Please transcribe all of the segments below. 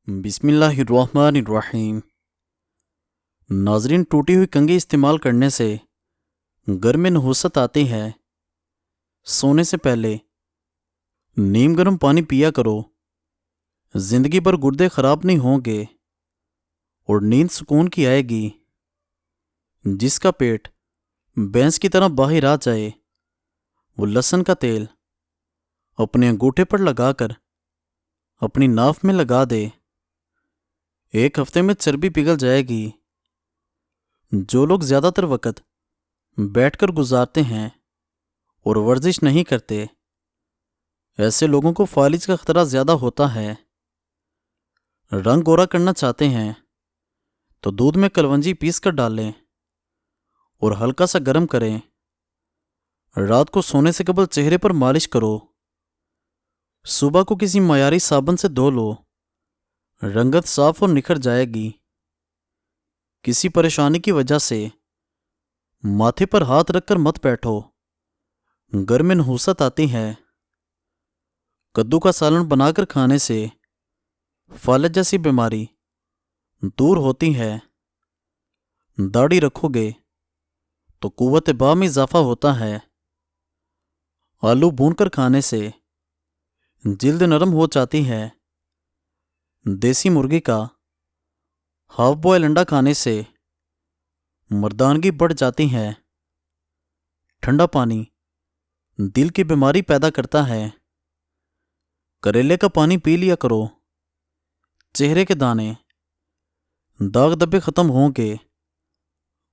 بسم اللہ الرحمن الرحیم۔ ناظرین، ٹوٹی ہوئی کنگھی استعمال کرنے سے گھر میں نحوست آتی ہے۔ سونے سے پہلے نیم گرم پانی پیا کرو، زندگی بھر گردے خراب نہیں ہوں گے اور نیند سکون کی آئے گی۔ جس کا پیٹ بھینس کی طرح باہر آ جائے وہ لہسن کا تیل اپنے انگوٹھے پر لگا کر اپنی ناف میں لگا دے، ایک ہفتے میں چربی پگھل جائے گی۔ جو لوگ زیادہ تر وقت بیٹھ کر گزارتے ہیں اور ورزش نہیں کرتے، ایسے لوگوں کو فالج کا خطرہ زیادہ ہوتا ہے۔ رنگ گورا کرنا چاہتے ہیں تو دودھ میں کلونجی پیس کر ڈالیں اور ہلکا سا گرم کریں۔ رات کو سونے سے قبل چہرے پر مالش کرو، صبح کو کسی معیاری صابن سے دھو لو، رنگت صاف اور نکھر جائے گی۔ کسی پریشانی کی وجہ سے ماتھے پر ہاتھ رکھ کر مت بیٹھو، گھر میں نحوست آتی ہے۔ کدو کا سالن بنا کر کھانے سے فالج جیسی بیماری دور ہوتی ہے۔ داڑھی رکھو گے تو قوت باہ میں اضافہ ہوتا ہے۔ آلو بھون کر کھانے سے جلد نرم ہو جاتی ہے۔ دیسی مرغی کا ہاف بوائل انڈا کھانے سے مردانگی بڑھ جاتی ہے۔ ٹھنڈا پانی دل کی بیماری پیدا کرتا ہے۔ کریلے کا پانی پی لیا کرو، چہرے کے دانے داغ دبے ختم ہوں گے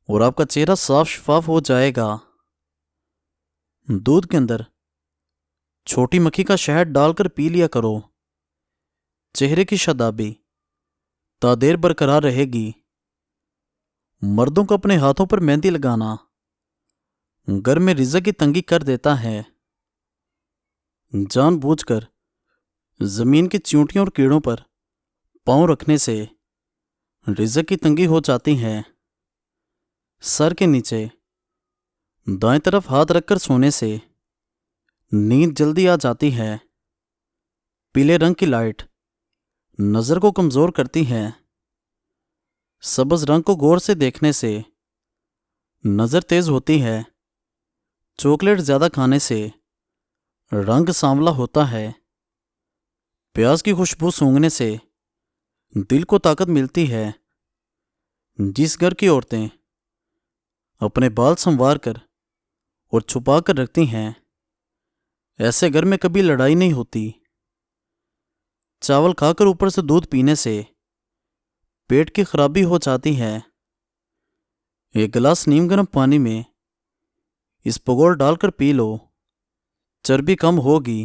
اور آپ کا چہرہ صاف شفاف ہو جائے گا۔ دودھ کے اندر چھوٹی مکھی کا شہد ڈال کر پی لیا کرو، چہرے کی شادابی تا دیر برقرار رہے گی۔ مردوں کو اپنے ہاتھوں پر مہندی لگانا گھر میں رزق کی تنگی کر دیتا ہے۔ جان بوجھ کر زمین کی چیونٹیوں اور کیڑوں پر پاؤں رکھنے سے رزق کی تنگی ہو جاتی ہے۔ سر کے نیچے دائیں طرف ہاتھ رکھ کر سونے سے نیند جلدی آ جاتی ہے۔ پیلے رنگ کی لائٹ نظر کو کمزور کرتی ہے۔ سبز رنگ کو غور سے دیکھنے سے نظر تیز ہوتی ہے۔ چاکلیٹ زیادہ کھانے سے رنگ سانولا ہوتا ہے۔ پیاز کی خوشبو سونگھنے سے دل کو طاقت ملتی ہے۔ جس گھر کی عورتیں اپنے بال سنوار کر اور چھپا کر رکھتی ہیں، ایسے گھر میں کبھی لڑائی نہیں ہوتی۔ چاول کھا کر اوپر سے دودھ پینے سے پیٹ کی خرابی ہو جاتی ہے۔ ایک گلاس نیم گرم پانی میں اسپغول ڈال کر پی لو، چربی کم ہوگی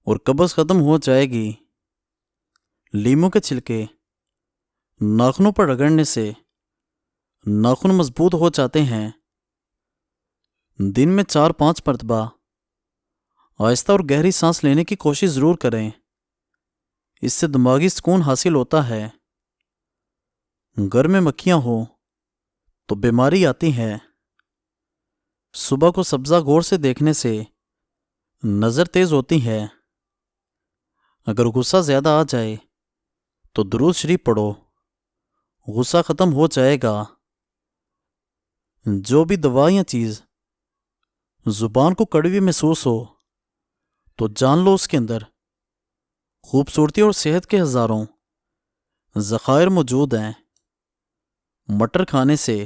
اور قبض ختم ہو جائے گی۔ لیموں کے چھلکے ناخنوں پر رگڑنے سے ناخن مضبوط ہو جاتے ہیں۔ دن میں 4-5 مرتبہ آہستہ اور گہری سانس لینے کی کوشش ضرور کریں، اس سے دماغی سکون حاصل ہوتا ہے۔ گھر میں مکھیاں ہوں تو بیماری آتی ہے۔ صبح کو سبزہ غور سے دیکھنے سے نظر تیز ہوتی ہے۔ اگر غصہ زیادہ آ جائے تو درود شریف پڑھو، غصہ ختم ہو جائے گا۔ جو بھی دوا یا چیز زبان کو کڑوی محسوس ہو تو جان لو اس کے اندر خوبصورتی اور صحت کے ہزاروں ذخائر موجود ہیں۔ مٹر کھانے سے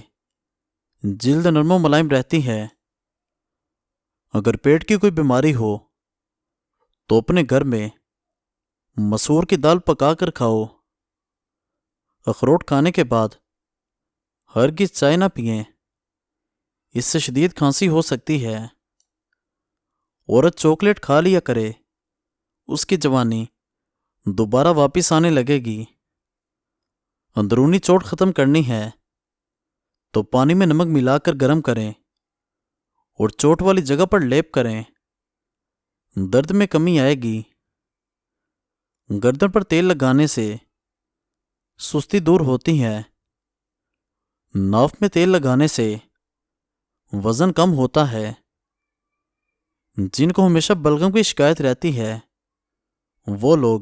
جلد نرم و ملائم رہتی ہے۔ اگر پیٹ کی کوئی بیماری ہو تو اپنے گھر میں مسور کی دال پکا کر کھاؤ۔ اخروٹ کھانے کے بعد ہرگز چائے نہ پئیں، اس سے شدید کھانسی ہو سکتی ہے۔ عورت چاکلیٹ کھا لیا کرے، اس کی جوانی دوبارہ واپس آنے لگے گی۔ اندرونی چوٹ ختم کرنی ہے تو پانی میں نمک ملا کر گرم کریں اور چوٹ والی جگہ پر لیپ کریں، درد میں کمی آئے گی۔ گردن پر تیل لگانے سے سستی دور ہوتی ہے۔ ناف میں تیل لگانے سے وزن کم ہوتا ہے۔ جن کو ہمیشہ بلغم کی شکایت رہتی ہے وہ لوگ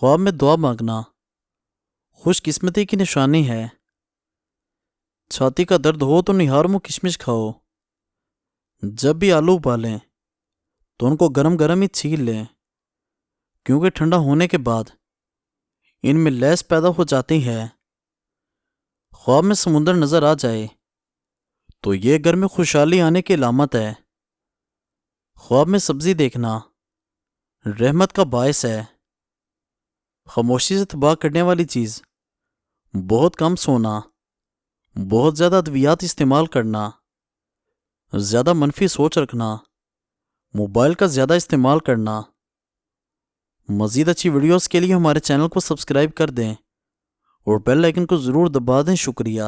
خواب میں دعا مانگنا خوش قسمتی کی نشانی ہے۔ چھاتی کا درد ہو تو نہارم و کشمش کھاؤ۔ جب بھی آلو ابالیں تو ان کو گرم گرم ہی چھیل لیں، کیونکہ ٹھنڈا ہونے کے بعد ان میں لیس پیدا ہو جاتی ہے۔ خواب میں سمندر نظر آ جائے تو یہ گھر میں خوشحالی آنے کی علامت ہے۔ خواب میں سبزی دیکھنا رحمت کا باعث ہے۔ خاموشی سے تباہ کرنے والی چیز بہت کم سونا، بہت زیادہ ادویات استعمال کرنا، زیادہ منفی سوچ رکھنا، موبائل کا زیادہ استعمال کرنا۔ مزید اچھی ویڈیوز کے لیے ہمارے چینل کو سبسکرائب کر دیں اور بیل آئیکن کو ضرور دبا دیں۔ شکریہ۔